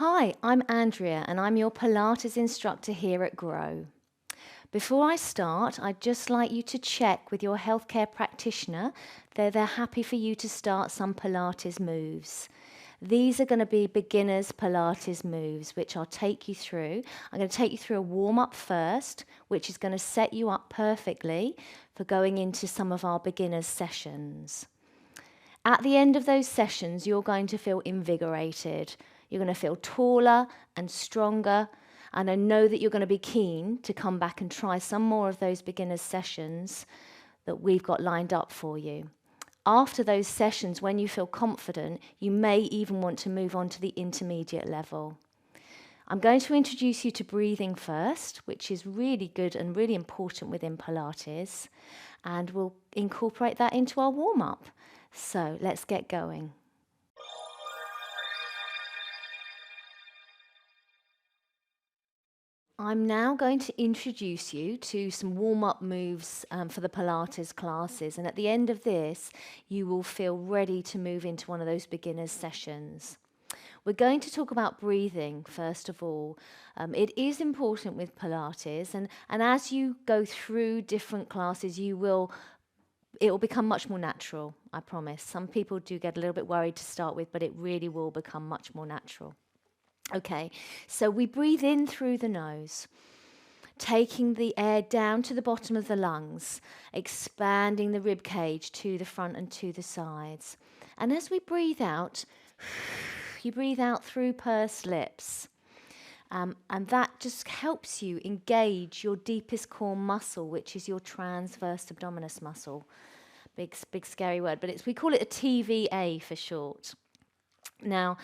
Hi, I'm Andrea and I'm your Pilates instructor here at Grow. Before I start, I'd just like you to check with your healthcare practitioner that they're happy for you to start some Pilates moves. These are going to be beginners Pilates moves, which I'll take you through. I'm going to take you through a warm-up first, which is going to set you up perfectly for going into some of our beginners sessions. At the end of those sessions, you're going to feel invigorated. You're going to feel taller and stronger. And I know that you're going to be keen to come back and try some more of those beginners sessions that we've got lined up for you. After those sessions, when you feel confident, you may even want to move on to the intermediate level. I'm going to introduce you to breathing first, which is really good and really important within Pilates, and we'll incorporate that into our warm-up. So let's get going. I'm now going to introduce you to some warm-up moves for the Pilates classes, and at the end of this you will feel ready to move into one of those beginners sessions. We're going to talk about breathing first of all. It is important with Pilates, and as you go through different classes it will become much more natural, I promise. Some people do get a little bit worried to start with, but it really will become much more natural. Okay, so we breathe in through the nose, taking the air down to the bottom of the lungs, expanding the rib cage to the front and to the sides. And as we breathe out, you breathe out through pursed lips. And that just helps you engage your deepest core muscle, which is your transverse abdominis muscle. Big scary word, but we call it a TVA for short. Now,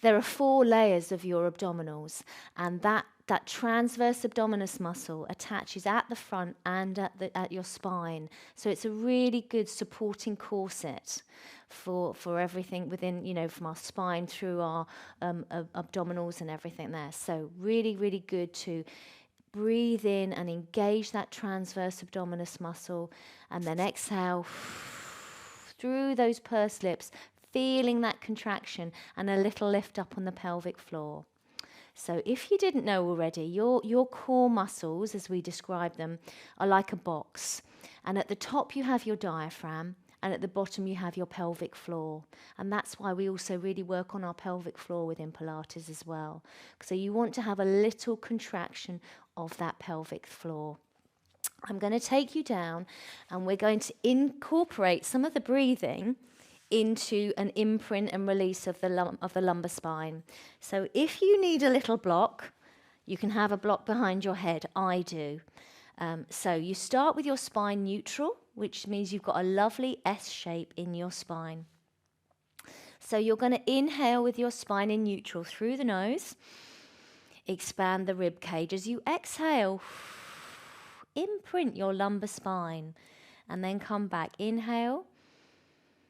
there are 4 layers of your abdominals, and that transverse abdominis muscle attaches at the front and at your spine. So it's a really good supporting corset for everything within, from our spine through our abdominals and everything there. So really, really good to breathe in and engage that transverse abdominis muscle, and then exhale through those pursed lips, feeling that contraction and a little lift up on the pelvic floor. So if you didn't know already, your core muscles, as we describe them, are like a box. And at the top you have your diaphragm, and at the bottom you have your pelvic floor. And that's why we also really work on our pelvic floor within Pilates as well. So you want to have a little contraction of that pelvic floor. I'm going to take you down, and we're going to incorporate some of the breathing into an imprint and release of the lumbar spine. So if you need a little block, you can have a block behind your head. I do. So you start with your spine neutral, which means you've got a lovely S shape in your spine. So you're going to inhale with your spine in neutral through the nose. Expand the rib cage. As you exhale, imprint your lumbar spine, and then come back. Inhale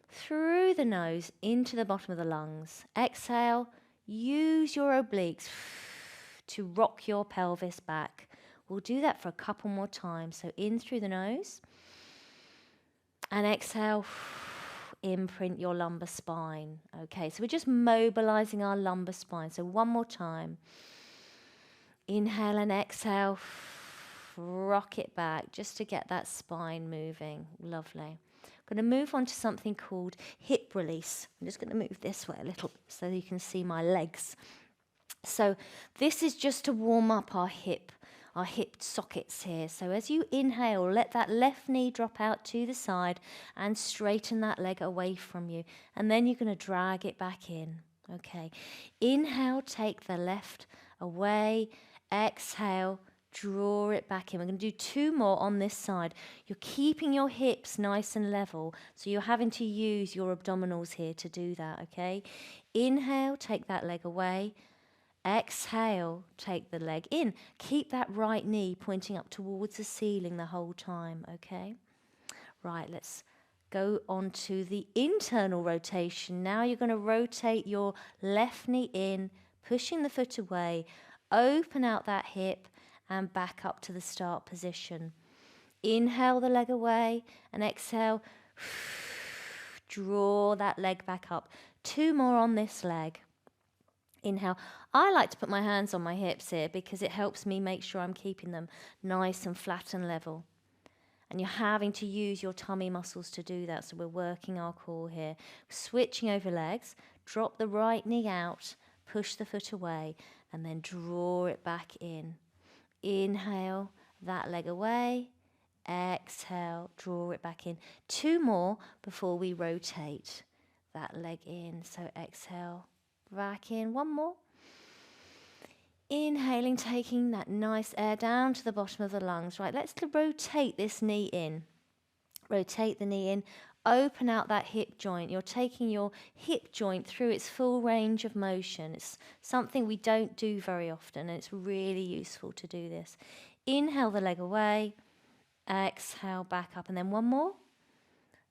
through the nose into the bottom of the lungs. Exhale, use your obliques to rock your pelvis back. We'll do that for a couple more times. So in through the nose, and exhale, imprint your lumbar spine. Okay, so we're just mobilizing our lumbar spine. So one more time. Inhale and exhale, rock it back just to get that spine moving. Lovely. I'm going to move on to something called hip release. I'm just going to move this way a little so you can see my legs. So this is just to warm up our hip sockets here. So as you inhale, let that left knee drop out to the side and straighten that leg away from you. And then you're going to drag it back in. Okay. Inhale, take the left away. Exhale, draw it back in. We're going to do 2 more on this side. You're keeping your hips nice and level, so you're having to use your abdominals here to do that, okay? Inhale, take that leg away. Exhale, take the leg in. Keep that right knee pointing up towards the ceiling the whole time, okay? Right, let's go on to the internal rotation. Now you're going to rotate your left knee in, pushing the foot away. Open out that hip and back up to the start position. Inhale the leg away and exhale. Draw that leg back up. 2 more on this leg. Inhale. I like to put my hands on my hips here because it helps me make sure I'm keeping them nice and flat and level. And you're having to use your tummy muscles to do that. So we're working our core here. Switching over legs. Drop the right knee out. Push the foot away. And then draw it back in. Inhale, that leg away. Exhale, draw it back in. 2 more before we rotate that leg in. So exhale, back in. 1 more. Inhaling, taking that nice air down to the bottom of the lungs. Right, let's rotate this knee in. Rotate the knee in. Open out that hip joint. You're taking your hip joint through its full range of motion. It's something we don't do very often, and it's really useful to do this. Inhale the leg away. Exhale, back up. And then 1 more.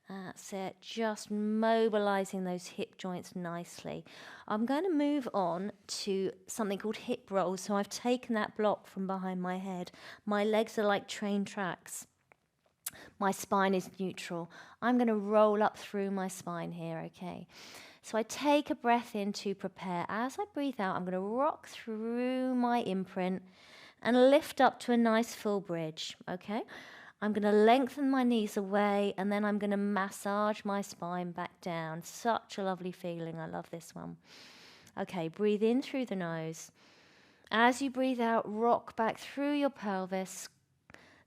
That's it, just mobilising those hip joints nicely. I'm going to move on to something called hip rolls. So I've taken that block from behind my head. My legs are like train tracks. My spine is neutral. I'm going to roll up through my spine here, okay? So I take a breath in to prepare. As I breathe out, I'm going to rock through my imprint and lift up to a nice full bridge, okay? I'm going to lengthen my knees away, and then I'm going to massage my spine back down. Such a lovely feeling. I love this one. Okay, breathe in through the nose. As you breathe out, rock back through your pelvis.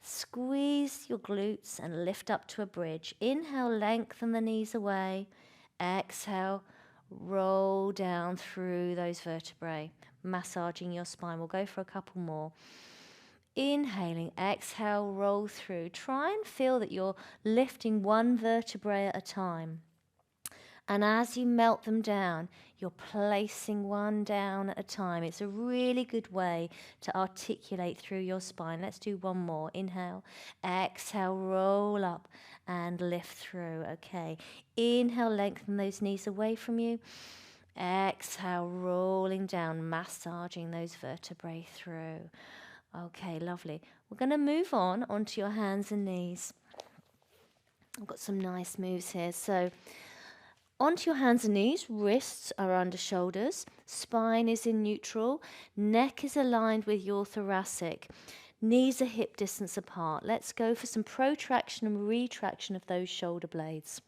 Squeeze your glutes and lift up to a bridge. Inhale, lengthen the knees away. Exhale, roll down through those vertebrae, massaging your spine. We'll go for a couple more. Inhaling, exhale, roll through. Try and feel that you're lifting one vertebrae at a time. And as you melt them down, you're placing one down at a time. It's a really good way to articulate through your spine. Let's do 1 more. Inhale, exhale, roll up and lift through. Okay. Inhale, lengthen those knees away from you. Exhale, rolling down, massaging those vertebrae through. Okay, lovely. We're going to move on onto your hands and knees. I've got some nice moves here. So onto your hands and knees, wrists are under shoulders, spine is in neutral, neck is aligned with your thoracic, knees are hip distance apart. Let's go for some protraction and retraction of those shoulder blades.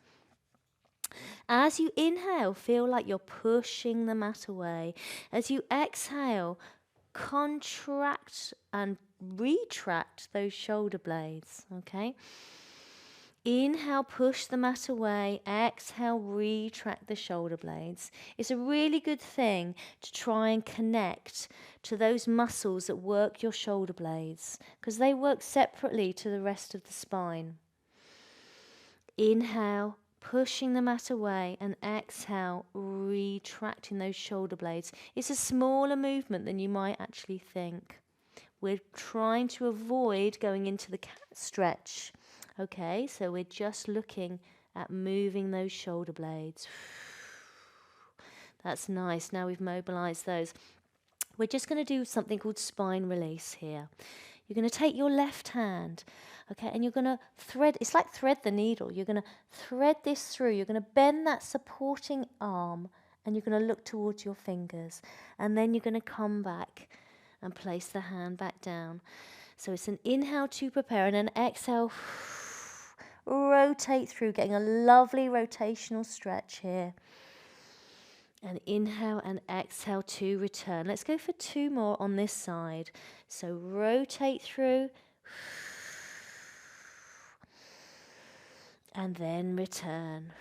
As you inhale, feel like you're pushing the mat away. As you exhale, contract and retract those shoulder blades, okay? Inhale, push the mat away. Exhale, retract the shoulder blades. It's a really good thing to try and connect to those muscles that work your shoulder blades because they work separately to the rest of the spine. Inhale, pushing the mat away, and exhale, retracting those shoulder blades. It's a smaller movement than you might actually think. We're trying to avoid going into the cat stretch. Okay, so we're just looking at moving those shoulder blades. That's nice. Now we've mobilized those. We're just going to do something called spine release here. You're going to take your left hand, okay, and you're going to thread, it's like thread the needle. You're going to thread this through. You're going to bend that supporting arm, and you're going to look towards your fingers. And then you're going to come back and place the hand back down. So it's an inhale to prepare, and an exhale, rotate through, getting a lovely rotational stretch here. And inhale and exhale to return. Let's go for 2 more on this side. So rotate through. And then return.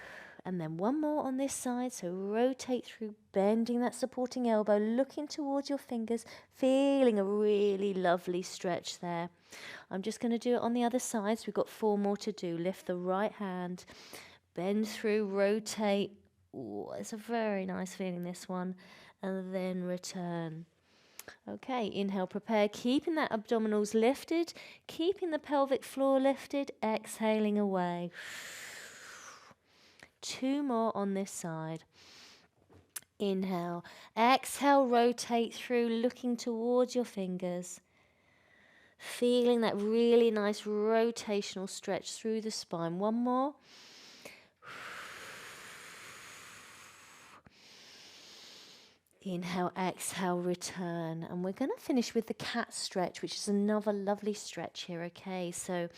And then 1 more on this side. So rotate through, bending that supporting elbow, looking towards your fingers, feeling a really lovely stretch there. I'm just going to do it on the other side. So we've got 4 more to do. Lift the right hand, bend through, rotate. Ooh, it's a very nice feeling, this one. And then return. Okay, inhale, prepare, keeping that abdominals lifted, keeping the pelvic floor lifted, exhaling away. 2 more on this side. Inhale, exhale, rotate through, looking towards your fingers. Feeling that really nice rotational stretch through the spine. 1 more. Inhale, exhale, return. And we're going to finish with the cat stretch, which is another lovely stretch here, okay? So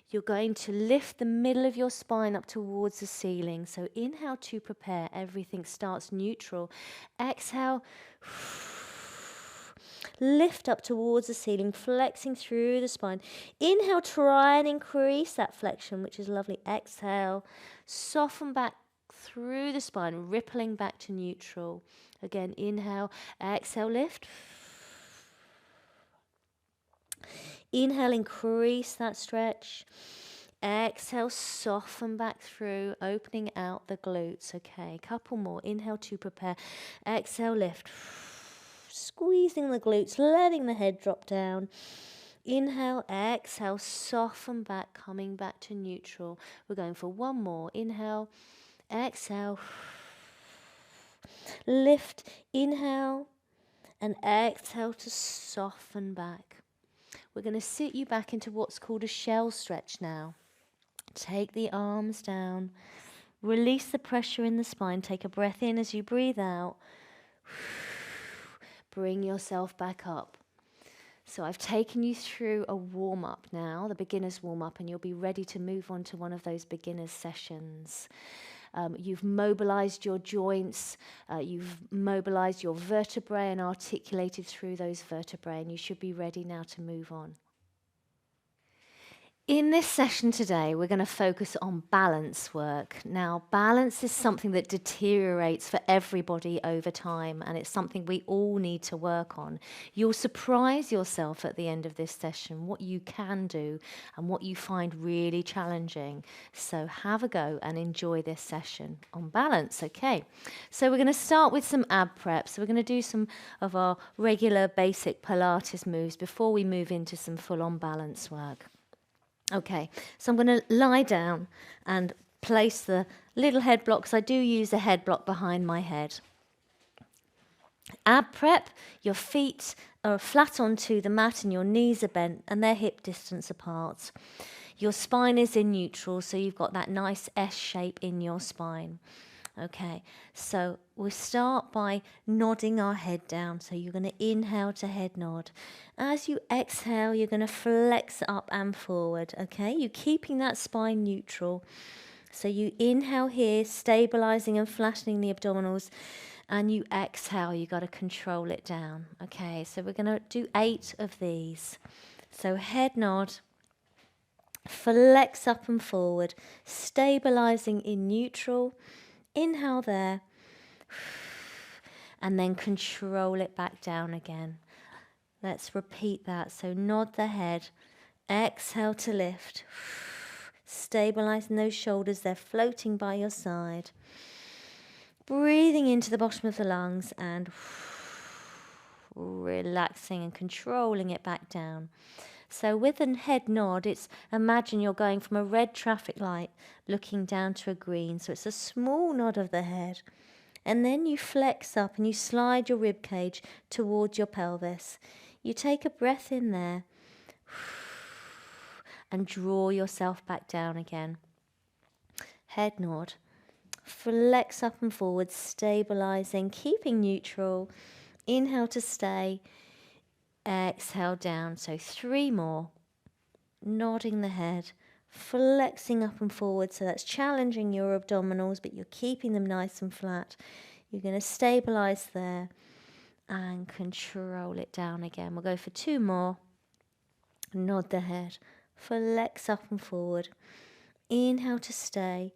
you're going to lift the middle of your spine up towards the ceiling. So inhale to prepare. Everything starts neutral. Exhale. Lift up towards the ceiling, flexing through the spine. Inhale, try and increase that flexion, which is lovely. Exhale, soften back through the spine, rippling back to neutral. Again, inhale, exhale, lift. Inhale, increase that stretch. Exhale, soften back through, opening out the glutes. Okay, couple more. Inhale to prepare. Exhale, lift. Squeezing the glutes, letting the head drop down. Inhale, exhale, soften back, coming back to neutral. We're going for one more. Inhale, exhale, lift, inhale, and exhale to soften back. We're going to sit you back into what's called a shell stretch now. Take the arms down, release the pressure in the spine, take a breath in as you breathe out. Bring yourself back up. So I've taken you through a warm-up now, the beginner's warm-up, and you'll be ready to move on to one of those beginner's sessions. You've mobilized your joints, you've mobilized your vertebrae and articulated through those vertebrae, and you should be ready now to move on. In this session today, we're going to focus on balance work. Now, balance is something that deteriorates for everybody over time, and it's something we all need to work on. You'll surprise yourself at the end of this session what you can do and what you find really challenging. So have a go and enjoy this session on balance. Okay, so we're going to start with some ab prep. So we're going to do some of our regular basic Pilates moves before we move into some full-on balance work. Okay, so I'm going to lie down and place the little head blocks. I do use a head block behind my head. Ab prep, your feet are flat onto the mat and your knees are bent and they're hip distance apart. Your spine is in neutral, so you've got that nice S shape in your spine. Okay, so we'll start by nodding our head down. So you're going to inhale to head nod. As you exhale, you're going to flex up and forward. Okay, you're keeping that spine neutral. So you inhale here, stabilizing and flattening the abdominals. And you exhale, you got to control it down. Okay, so we're going to do 8 of these. So head nod. Flex up and forward, stabilizing in neutral. Inhale there, and then control it back down again. Let's repeat that. So nod the head, exhale to lift, stabilizing those shoulders, they're floating by your side. Breathing into the bottom of the lungs and relaxing and controlling it back down. So with a head nod, it's imagine you're going from a red traffic light looking down to a green. So it's a small nod of the head. And then you flex up and you slide your rib cage towards your pelvis. You take a breath in there and draw yourself back down again. Head nod. Flex up and forward, stabilizing, keeping neutral. Inhale to stay. Exhale down. So 3 more. Nodding the head, flexing up and forward. So that's challenging your abdominals, but you're keeping them nice and flat. You're going to stabilize there and control it down again. We'll go for 2 more. Nod the head, flex up and forward. Inhale to stay.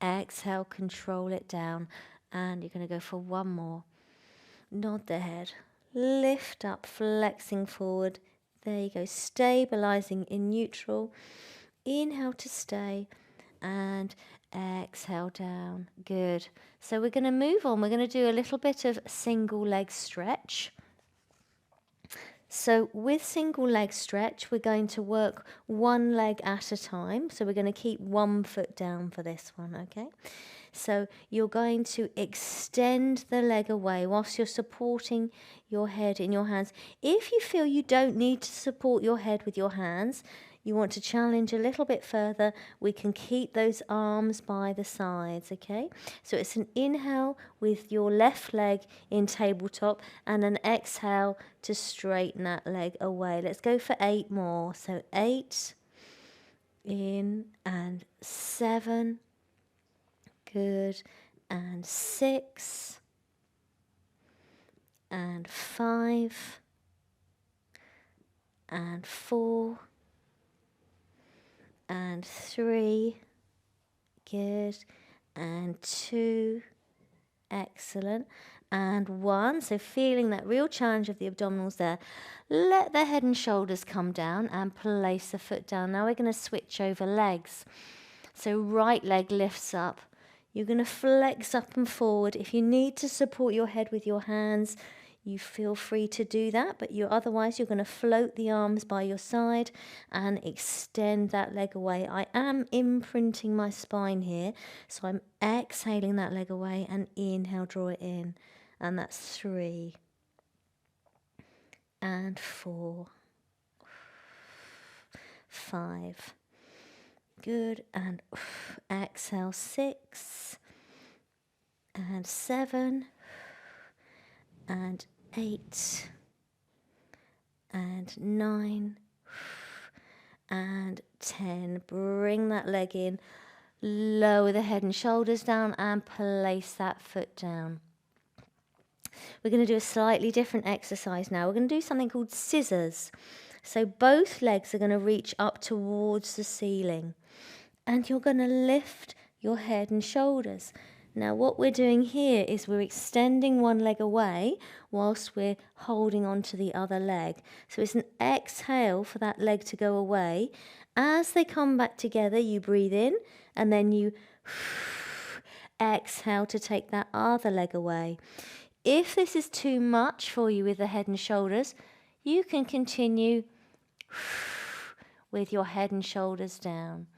Exhale, control it down. And you're going to go for 1 more. Nod the head, lift up, flexing forward. There you go, stabilizing in neutral. Inhale to stay and exhale down. Good. So we're going to move on. We're going to do a little bit of single leg stretch. So with single leg stretch, we're going to work 1 leg at a time. So we're going to keep 1 foot down for this one, okay? So you're going to extend the leg away whilst you're supporting your head in your hands. If you feel you don't need to support your head with your hands, you want to challenge a little bit further, we can keep those arms by the sides, okay? So it's an inhale with your left leg in tabletop and an exhale to straighten that leg away. Let's go for 8 more. So 8, in, and 7, good, and 6, and 5, and 4, and 3, good, and 2, excellent, and 1. So feeling that real challenge of the abdominals there. Let the head and shoulders come down and place the foot down. Now we're going to switch over legs. So right leg lifts up. You're going to flex up and forward. If you need to support your head with your hands, you feel free to do that, but otherwise you're going to float the arms by your side and extend that leg away. I am imprinting my spine here, so I'm exhaling that leg away and inhale, draw it in. And that's 3 and 4, 5, good, and exhale 6 and 7 and 8 and 9 and 10. Bring that leg in, lower the head and shoulders down and place that foot down. We're going to do a slightly different exercise now. We're going to do something called scissors. So both legs are going to reach up towards the ceiling and you're going to lift your head and shoulders. Now what we're doing here is we're extending one leg away whilst we're holding on to the other leg. So it's an exhale for that leg to go away. As they come back together, you breathe in and then you exhale to take that other leg away. If this is too much for you with the head and shoulders, you can continue with your head and shoulders down.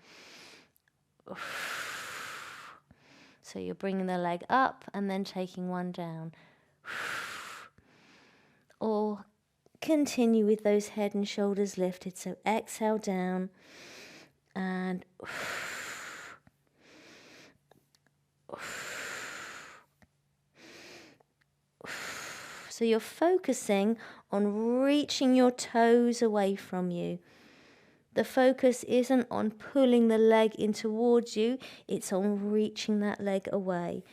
So you're bringing the leg up and then taking one down. Or continue with those head and shoulders lifted. So exhale down and so you're focusing on reaching your toes away from you. The focus isn't on pulling the leg in towards you, it's on reaching that leg away.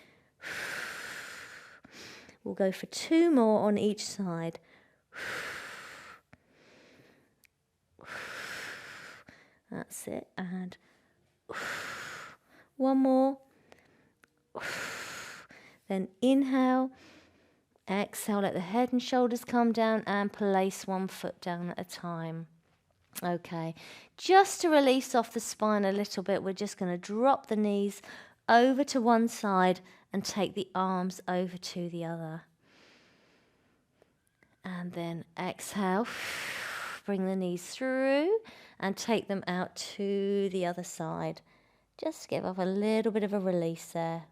We'll go for 2 more on each side. That's it, and 1 more. Then inhale, exhale, let the head and shoulders come down and place one foot down at a time. Okay, just to release off the spine a little bit, we're just going to drop the knees over to one side and take the arms over to the other. And then exhale, bring the knees through and take them out to the other side. Just give off a little bit of a release there.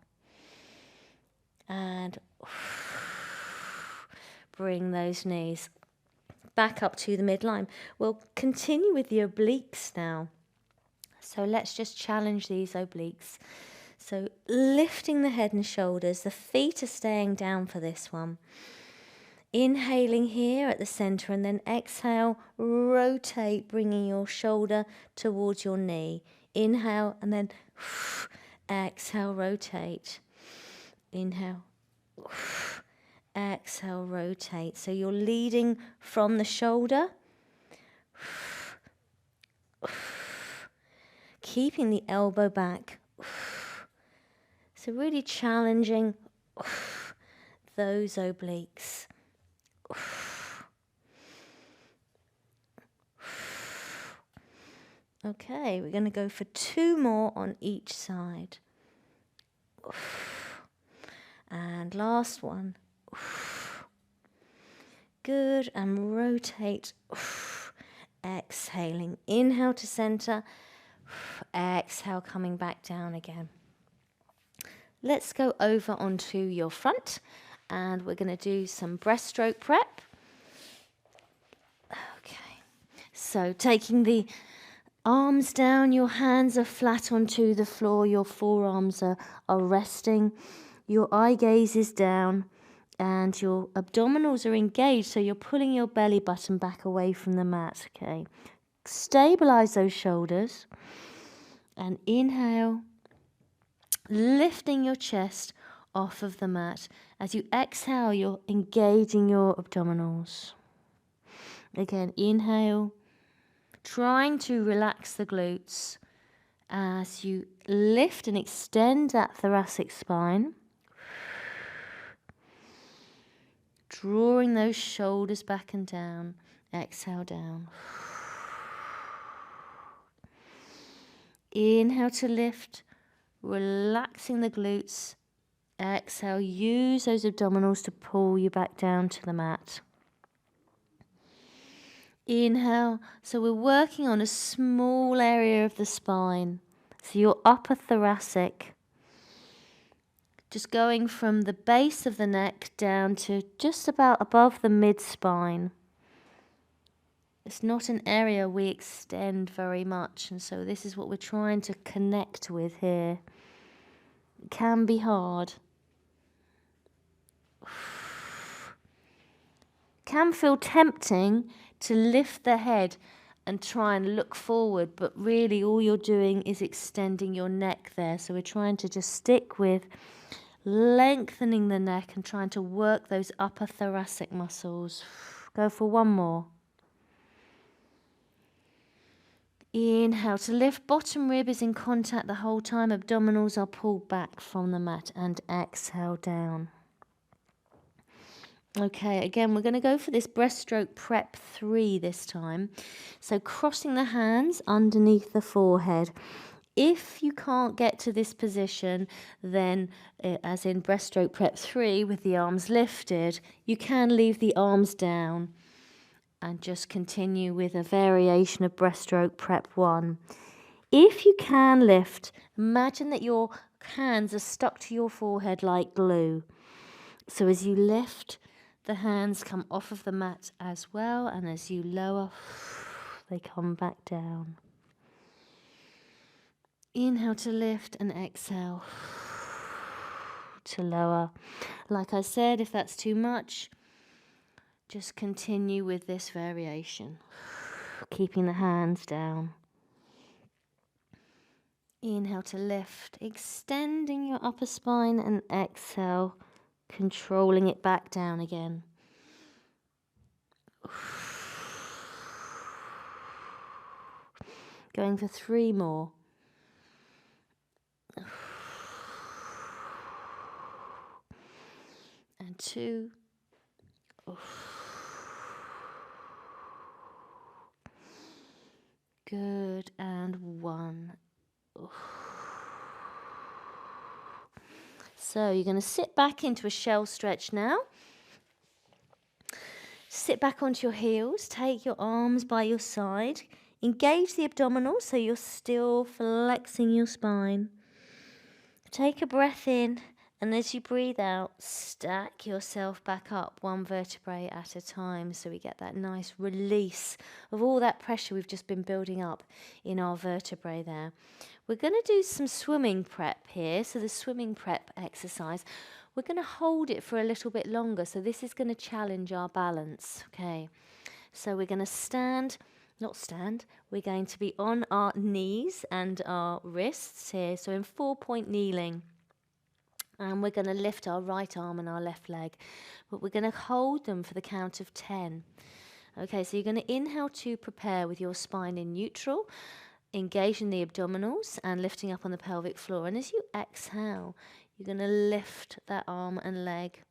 And bring those knees back up to the midline. We'll continue with the obliques now. So let's just challenge these obliques. So lifting the head and shoulders, the feet are staying down for this one. Inhaling here at the center and then exhale, rotate, bringing your shoulder towards your knee. Inhale and then exhale, rotate. Inhale, exhale, rotate. So you're leading from the shoulder, keeping the elbow back. So really challenging those obliques. Okay, we're going to go for 2 more on each side. And last one. Good, and rotate. Exhaling, inhale to center. Exhale, coming back down again. Let's go over onto your front and we're going to do some breaststroke prep. Okay, so taking the Arms down, your hands are flat onto the floor, your forearms are resting, your eye gaze is down, and your abdominals are engaged, so you're pulling your belly button back away from the mat, okay? Stabilise those shoulders, and inhale, lifting your chest off of the mat. As you exhale, you're engaging your abdominals. Again, inhale, trying to relax the glutes as you lift and extend that thoracic spine. Drawing those shoulders back and down. Exhale down. Inhale to lift, relaxing the glutes. Exhale, use those abdominals to pull you back down to the mat. Inhale, so we're working on a small area of the spine. So your upper thoracic, just going from the base of the neck down to just about above the mid-spine. It's not an area we extend very much, and so this is what we're trying to connect with here. It can be hard. Can feel tempting to lift the head and try and look forward, but really all you're doing is extending your neck there. So we're trying to just stick with lengthening the neck and trying to work those upper thoracic muscles. Go for one more. Inhale to lift, bottom rib is in contact the whole time, abdominals are pulled back from the mat, and exhale down. Okay, again, we're going to go for this breaststroke prep 3 this time. So crossing the hands underneath the forehead. If you can't get to this position, then as in breaststroke prep 3 with the arms lifted, you can leave the arms down and just continue with a variation of breaststroke prep 1. If you can lift, imagine that your hands are stuck to your forehead like glue. So as you lift, the hands come off of the mat as well, and as you lower, they come back down. Inhale to lift and exhale to lower. Like I said, if that's too much, just continue with this variation, keeping the hands down. Inhale to lift, extending your upper spine, and exhale, controlling it back down again. Going for 3 more. And 2. Good, and 1. So you're going to sit back into a shell stretch now. Sit back onto your heels, take your arms by your side, engage the abdominals so you're still flexing your spine. Take a breath in, and as you breathe out, stack yourself back up 1 vertebrae at a time so we get that nice release of all that pressure we've just been building up in our vertebrae there. We're going to do some swimming prep here, so the swimming prep exercise. We're going to hold it for a little bit longer, so this is going to challenge our balance, okay? So we're going to we're going to be on our knees and our wrists here, so in 4-point kneeling. And we're going to lift our right arm and our left leg, but we're going to hold them for the count of 10. Okay, so you're going to inhale to prepare with your spine in neutral, engaging the abdominals and lifting up on the pelvic floor. And as you exhale, you're going to lift that arm and leg.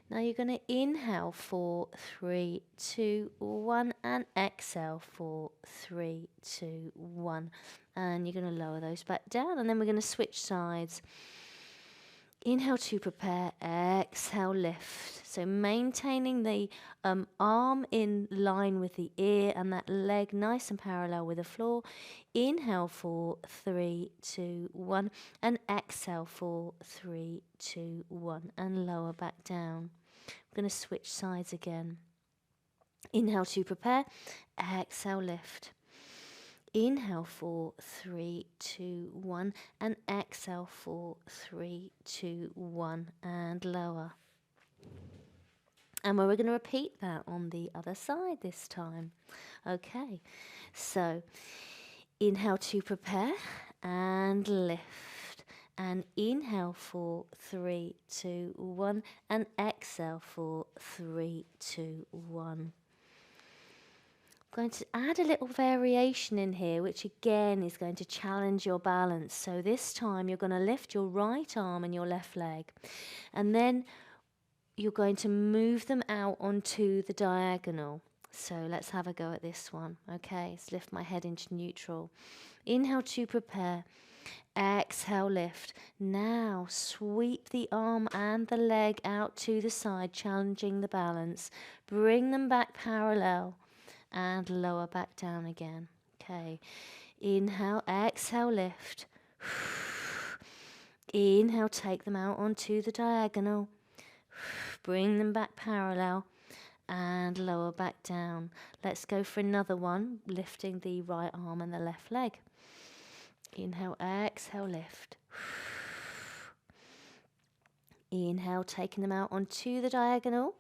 Now you're going to inhale for 3, 2, 1, and exhale for 3, 2, 1. And you're going to lower those back down, and then we're going to switch sides. Inhale to prepare, exhale, lift. So maintaining the arm in line with the ear and that leg nice and parallel with the floor. Inhale for 3, 2, 1, and exhale for 3, 2, 1, and lower back down. I'm going to switch sides again. Inhale to prepare, exhale, lift. Inhale, 4, 3, 2, 1. And exhale, 4, 3, 2, 1. And lower. And we're going to repeat that on the other side this time. Okay, so inhale to prepare and lift. And inhale, 4, 3, 2, 1. And exhale, 4, 3, 2, 1. Going to add a little variation in here, which again is going to challenge your balance. So this time you're going to lift your right arm and your left leg, and then you're going to move them out onto the diagonal. So let's have a go at this one. Okay, let's lift my head into neutral. Inhale to prepare. Exhale, lift. Now sweep the arm and the leg out to the side, challenging the balance. Bring them back parallel. And lower back down again. Okay. Inhale, exhale, lift. Inhale, take them out onto the diagonal. Bring them back parallel and lower back down. Let's go for another one, lifting the right arm and the left leg. Inhale, exhale, lift. Inhale, taking them out onto the diagonal.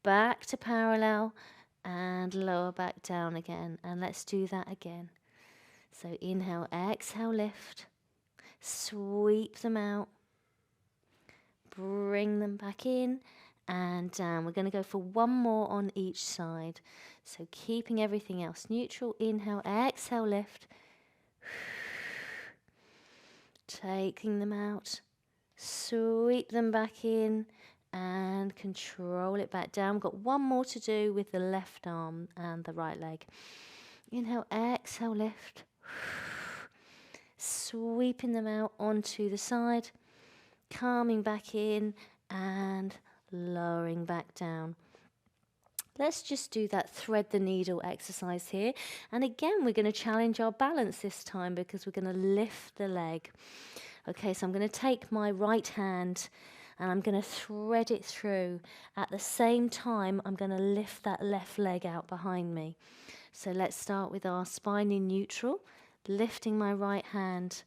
Back to parallel. And lower back down again. And let's do that again. So inhale, exhale, lift. Sweep them out. Bring them back in and down. We're going to go for one more on each side. So keeping everything else neutral. Inhale, exhale, lift. Taking them out. Sweep them back in. And control it back down. We've got one more to do with the left arm and the right leg. Inhale, exhale, lift. Sweeping them out onto the side. Calming back in and lowering back down. Let's just do that thread the needle exercise here. And again, we're going to challenge our balance this time because we're going to lift the leg. Okay, so I'm going to take my right hand and I'm going to thread it through. At the same time, I'm going to lift that left leg out behind me. So let's start with our spine in neutral, lifting my right hand.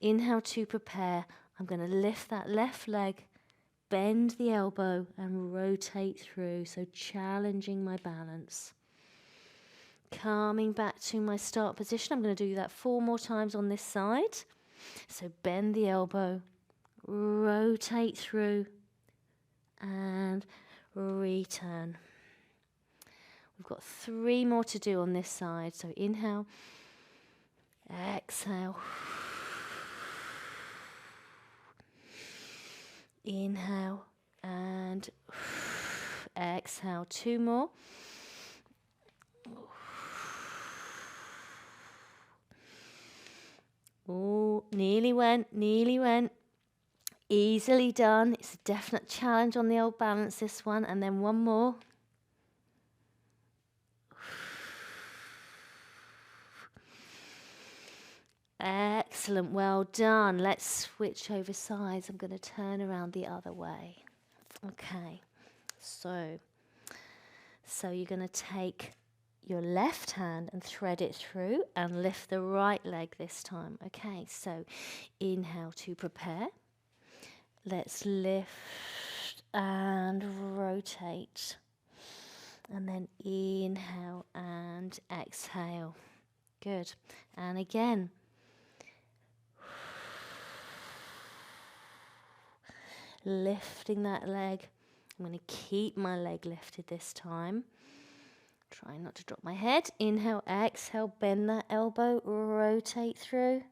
Inhale to prepare. I'm going to lift that left leg, bend the elbow and rotate through. So challenging my balance. Coming back to my start position. I'm going to do that 4 more times on this side. So bend the elbow. Rotate through and return. We've got 3 more to do on this side. So inhale, exhale, inhale and exhale. 2 more. Oh, nearly went, nearly went. Easily done. It's a definite challenge on the old balance, this one. And then 1 more. Excellent. Well done. Let's switch over sides. I'm going to turn around the other way. Okay. So you're going to take your left hand and thread it through and lift the right leg this time. Okay. So inhale to prepare. Let's lift and rotate. And then inhale and exhale. Good. And again. Lifting that leg. I'm going to keep my leg lifted this time. Try not to drop my head. Inhale, exhale, bend that elbow, rotate through.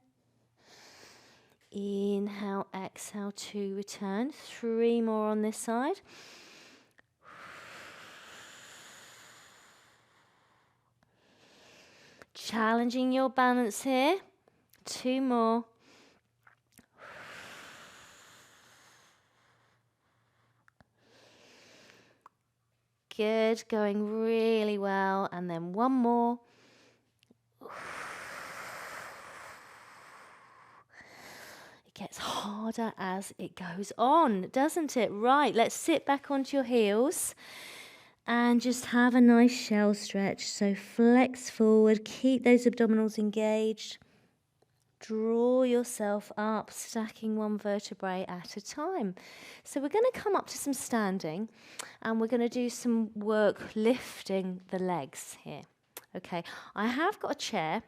Inhale, exhale to return. 3 more on this side. Challenging your balance here. 2 more. Good, going really well. And then 1 more. It gets harder as it goes on, doesn't it? Right, let's sit back onto your heels. And just have a nice shell stretch. So flex forward, keep those abdominals engaged. Draw yourself up, stacking one vertebrae at a time. So we're going to come up to some standing and we're going to do some work lifting the legs here. Okay, I have got a chair.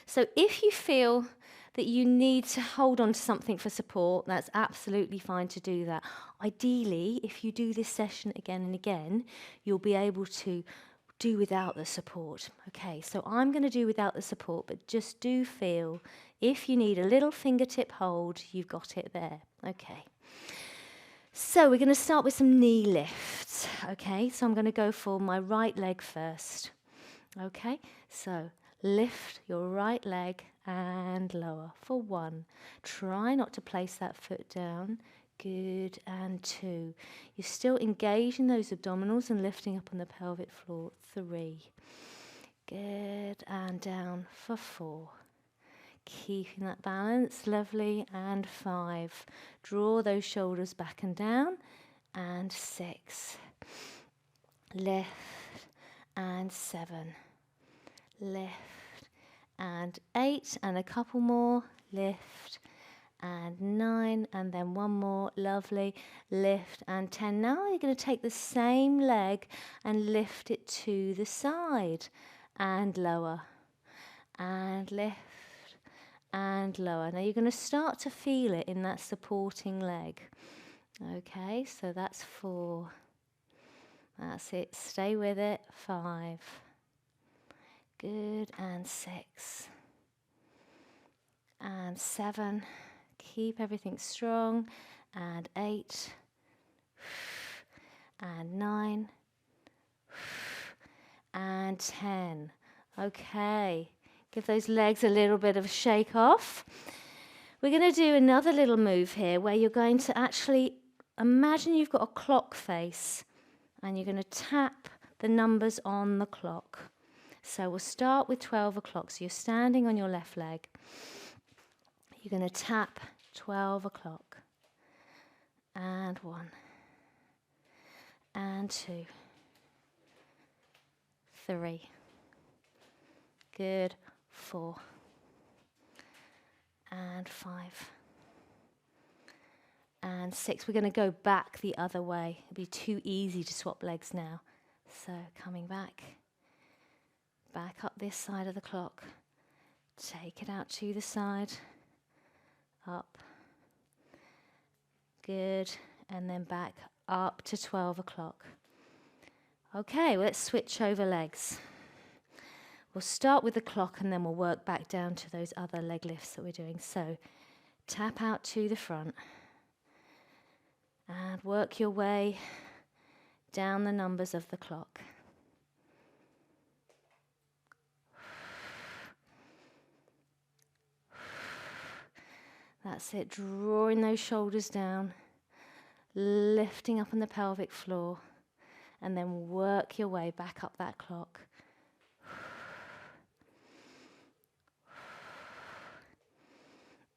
So if you feel that you need to hold on to something for support, that's absolutely fine to do that. Ideally, if you do this session again and again, you'll be able to do without the support. Okay, so I'm going to do without the support, but just do feel if you need a little fingertip hold, you've got it there. Okay. So we're going to start with some knee lifts. Okay, so I'm going to go for my right leg first. Okay, so lift your right leg and lower for 1. Try not to place that foot down. Good, and 2. You're still engaging those abdominals and lifting up on the pelvic floor. 3. Good, and down for 4. Keeping that balance, lovely, and 5. Draw those shoulders back and down, and 6. Lift, and 7. Lift, and 8, and a couple more. Lift, and 9, and then one more, lovely, lift, and 10. Now you're going to take the same leg and lift it to the side, and lower, and lift, and lower. Now you're going to start to feel it in that supporting leg. Okay, so that's 4. That's it, stay with it. 5. Good, and 6. And 7. Keep everything strong, and 8, and 9, and 10. Okay, give those legs a little bit of a shake off. We're going to do another little move here where you're going to actually imagine you've got a clock face and you're going to tap the numbers on the clock. So we'll start with 12 o'clock. So you're standing on your left leg. You're going to tap 12 o'clock, and 1, and 2, 3, good, 4, and 5, and 6. We're going to go back the other way. It'll be too easy to swap legs now. So coming back up this side of the clock, take it out to the side, up, good, and then back up to 12 o'clock. Okay, let's switch over legs. We'll start with the clock and then we'll work back down to those other leg lifts that we're doing. So tap out to the front and work your way down the numbers of the clock. That's it, drawing those shoulders down, lifting up on the pelvic floor, and then work your way back up that clock.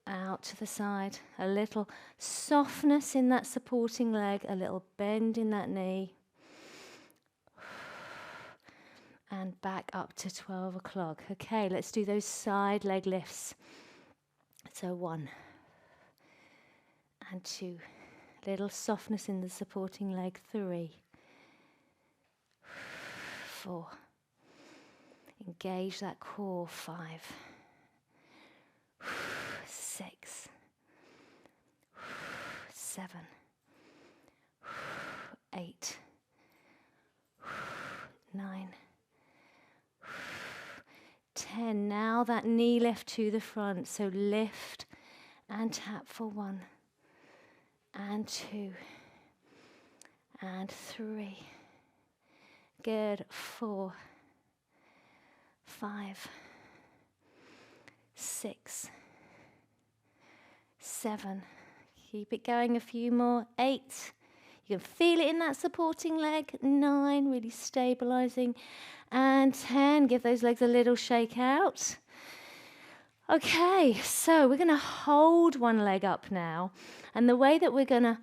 Out to the side, a little softness in that supporting leg, a little bend in that knee, and back up to 12 o'clock. Okay, let's do those side leg lifts. So 1 and 2, little softness in the supporting leg. 3, 4, engage that core. 5, 6, 7, 8, 9, 10. Now that knee lift to the front. So lift and tap for 1 and 2 and 3. Good. 4, 5, 6, 7. Keep it going a few more. 8. You can feel it in that supporting leg. 9, really stabilizing. And 10, give those legs a little shake out. Okay, so we're going to hold one leg up now. And the way that we're going to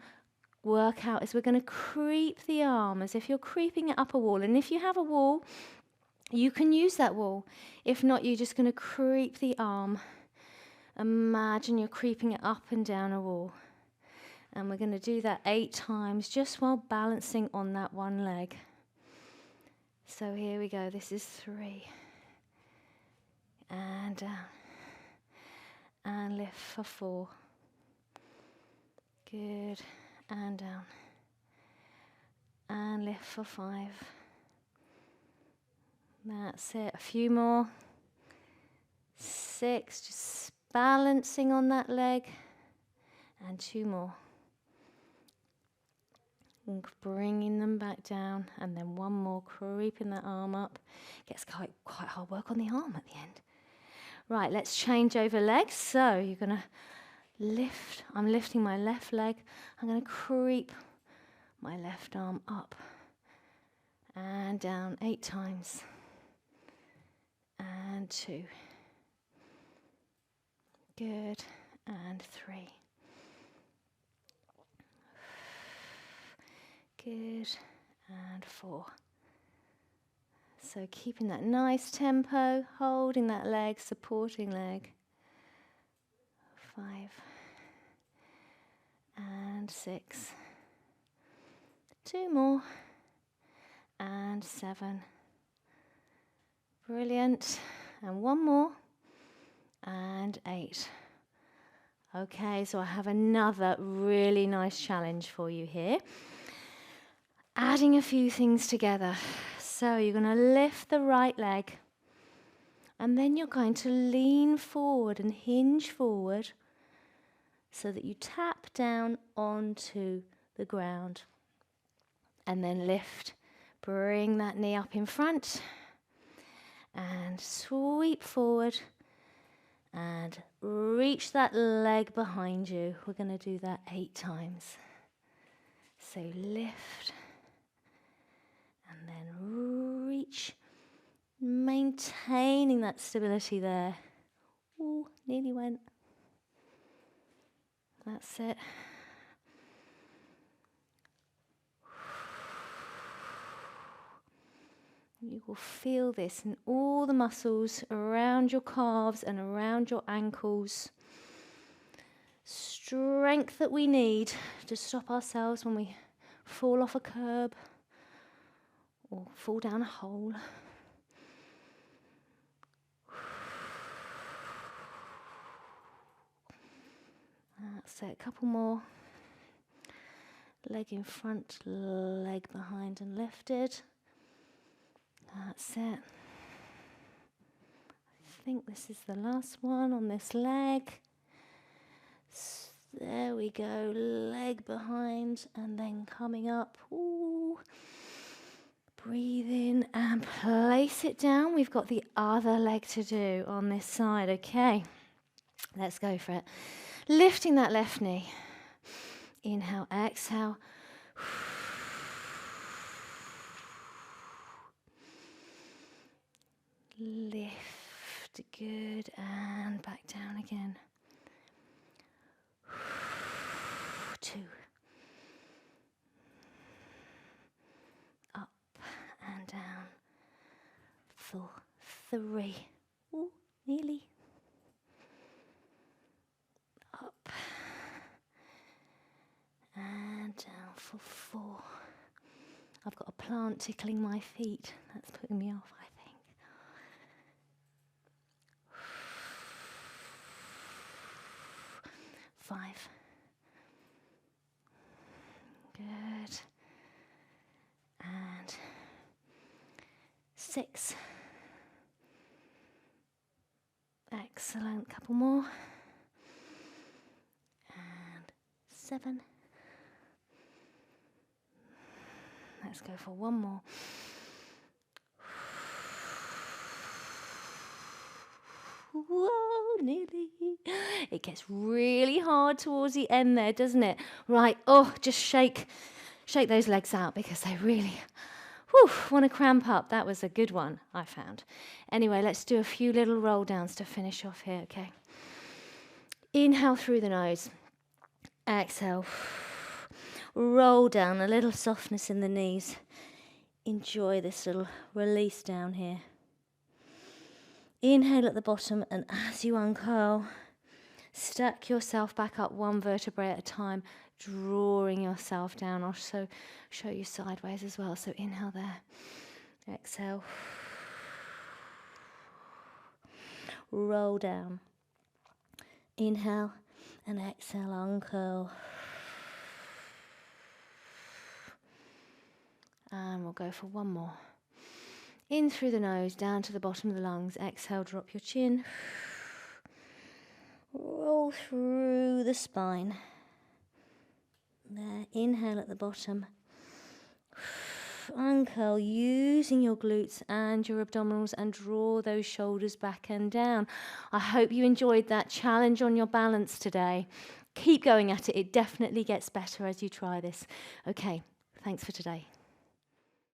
work out is we're going to creep the arm as if you're creeping it up a wall. And if you have a wall, you can use that wall. If not, you're just going to creep the arm. Imagine you're creeping it up and down a wall. And we're going to do that 8 times just while balancing on that one leg. So here we go. This is 3. And down. And lift for 4. Good. And down. And lift for 5. That's it. A few more. 6. Just balancing on that leg. And 2 more. And bringing them back down. And then 1 more. Creeping that arm up. Gets quite hard work on the arm at the end. Right, let's change over legs. So you're going to lift. I'm lifting my left leg. I'm going to creep my left arm up and down 8 times. And 2. Good. And 3. Good. And 4. So keeping that nice tempo, holding that leg, supporting leg. 5. And 6. 2 more. And 7. Brilliant. And 1 more. And 8. Okay, so I have another really nice challenge for you here. Adding a few things together. So you're going to lift the right leg. And then you're going to lean forward and hinge forward so that you tap down onto the ground. And then lift. Bring that knee up in front. And sweep forward. And reach that leg behind you. We're going to do that 8 times. So lift. And then reach. Maintaining that stability there. Ooh, nearly went. That's it. You will feel this in all the muscles around your calves and around your ankles. Strength that we need to stop ourselves when we fall off a curb or fall down a hole. That's it, a couple more. Leg in front, leg behind and lifted. That's it. I think this is the last one on this leg. There we go, leg behind and then coming up. Ooh. Breathe in and place it down. We've got the other leg to do on this side, okay? Let's go for it. Lifting that left knee. Inhale, exhale. Lift, good, and back down again. 2. Up and down. 4, 3. Ooh, nearly. Up and down for 4. I've got a plant tickling my feet. That's putting me off, I think. 5. Good. And 6. Excellent. Couple more. And 7. Let's go for 1 more. Whoa, nearly. It gets really hard towards the end there, doesn't it? Right, just shake those legs out because they really want to cramp up. That was a good one, I found. Anyway, let's do a few little roll downs to finish off here, okay? Inhale through the nose. Exhale. Roll down, a little softness in the knees. Enjoy this little release down here. Inhale at the bottom, and as you uncurl, stack yourself back up one vertebrae at a time, drawing yourself down. I'll show you sideways as well. So inhale there, exhale, roll down. Inhale and exhale, uncurl. And we'll go for one more. In through the nose, down to the bottom of the lungs. Exhale, drop your chin. Roll through the spine. There, inhale at the bottom. Uncurl using your glutes and your abdominals and draw those shoulders back and down. I hope you enjoyed that challenge on your balance today. Keep going at it. It definitely gets better as you try this. Okay, thanks for today.